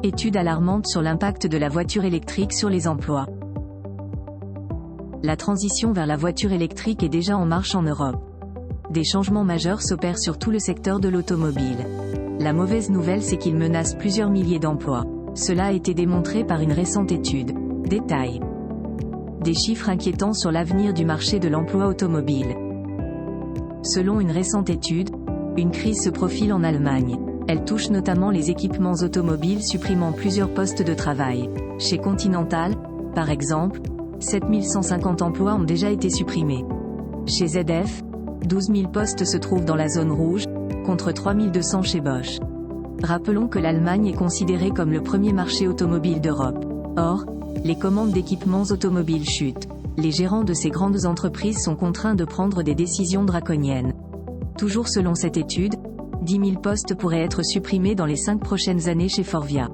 Étude alarmante sur l'impact de la voiture électrique sur les emplois. La transition vers la voiture électrique est déjà en marche en Europe. Des changements majeurs s'opèrent sur tout le secteur de l'automobile. La mauvaise nouvelle, c'est qu'il menace plusieurs milliers d'emplois. Cela a été démontré par une récente étude. Détail. Des chiffres inquiétants sur l'avenir du marché de l'emploi automobile. Selon une récente étude, une crise se profile en Allemagne. Elle touche notamment les équipements automobiles, supprimant plusieurs postes de travail. Chez Continental, par exemple, 7150 emplois ont déjà été supprimés. Chez ZF, 12 000 postes se trouvent dans la zone rouge, contre 3200 chez Bosch. Rappelons que l'Allemagne est considérée comme le premier marché automobile d'Europe. Or, les commandes d'équipements automobiles chutent. Les gérants de ces grandes entreprises sont contraints de prendre des décisions draconiennes. Toujours selon cette étude, 10 000 postes pourraient être supprimés dans les 5 prochaines années chez Forvia.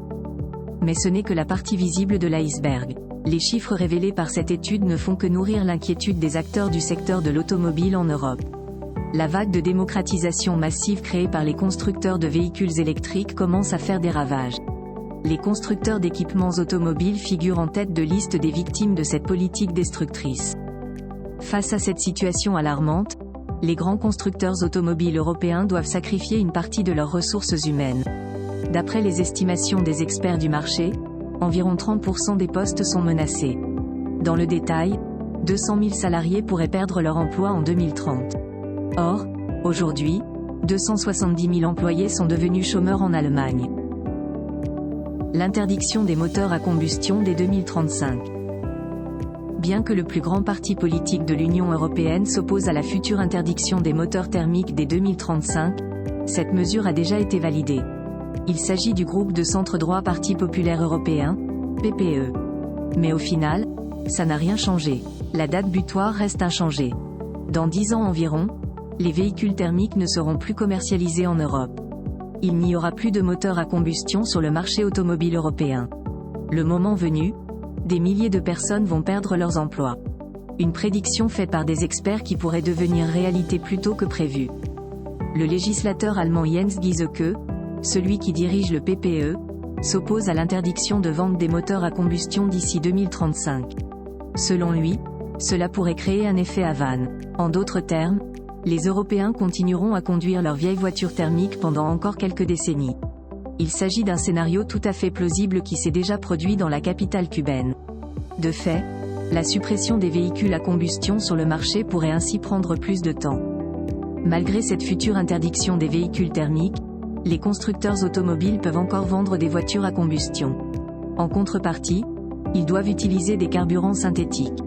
Mais ce n'est que la partie visible de l'iceberg. Les chiffres révélés par cette étude ne font que nourrir l'inquiétude des acteurs du secteur de l'automobile en Europe. La vague de démocratisation massive créée par les constructeurs de véhicules électriques commence à faire des ravages. Les constructeurs d'équipements automobiles figurent en tête de liste des victimes de cette politique destructrice. Face à cette situation alarmante, les grands constructeurs automobiles européens doivent sacrifier une partie de leurs ressources humaines. D'après les estimations des experts du marché, environ 30% des postes sont menacés. Dans le détail, 200 000 salariés pourraient perdre leur emploi en 2030. Or, aujourd'hui, 270 000 employés sont devenus chômeurs en Allemagne. L'interdiction des moteurs à combustion dès 2035. Bien que le plus grand parti politique de l'Union européenne s'oppose à la future interdiction des moteurs thermiques dès 2035, cette mesure a déjà été validée. Il s'agit du groupe de centre-droit Parti populaire européen, PPE. Mais au final, ça n'a rien changé. La date butoir reste inchangée. Dans 10 ans environ, les véhicules thermiques ne seront plus commercialisés en Europe. Il n'y aura plus de moteurs à combustion sur le marché automobile européen. Le moment venu, des milliers de personnes vont perdre leurs emplois. Une prédiction faite par des experts qui pourrait devenir réalité plus tôt que prévu. Le législateur allemand Jens Giesecke, celui qui dirige le PPE, s'oppose à l'interdiction de vente des moteurs à combustion d'ici 2035. Selon lui, cela pourrait créer un effet à vanne. En d'autres termes, les Européens continueront à conduire leurs vieilles voitures thermiques pendant encore quelques décennies. Il s'agit d'un scénario tout à fait plausible qui s'est déjà produit dans la capitale cubaine. De fait, la suppression des véhicules à combustion sur le marché pourrait ainsi prendre plus de temps. Malgré cette future interdiction des véhicules thermiques, les constructeurs automobiles peuvent encore vendre des voitures à combustion. En contrepartie, ils doivent utiliser des carburants synthétiques.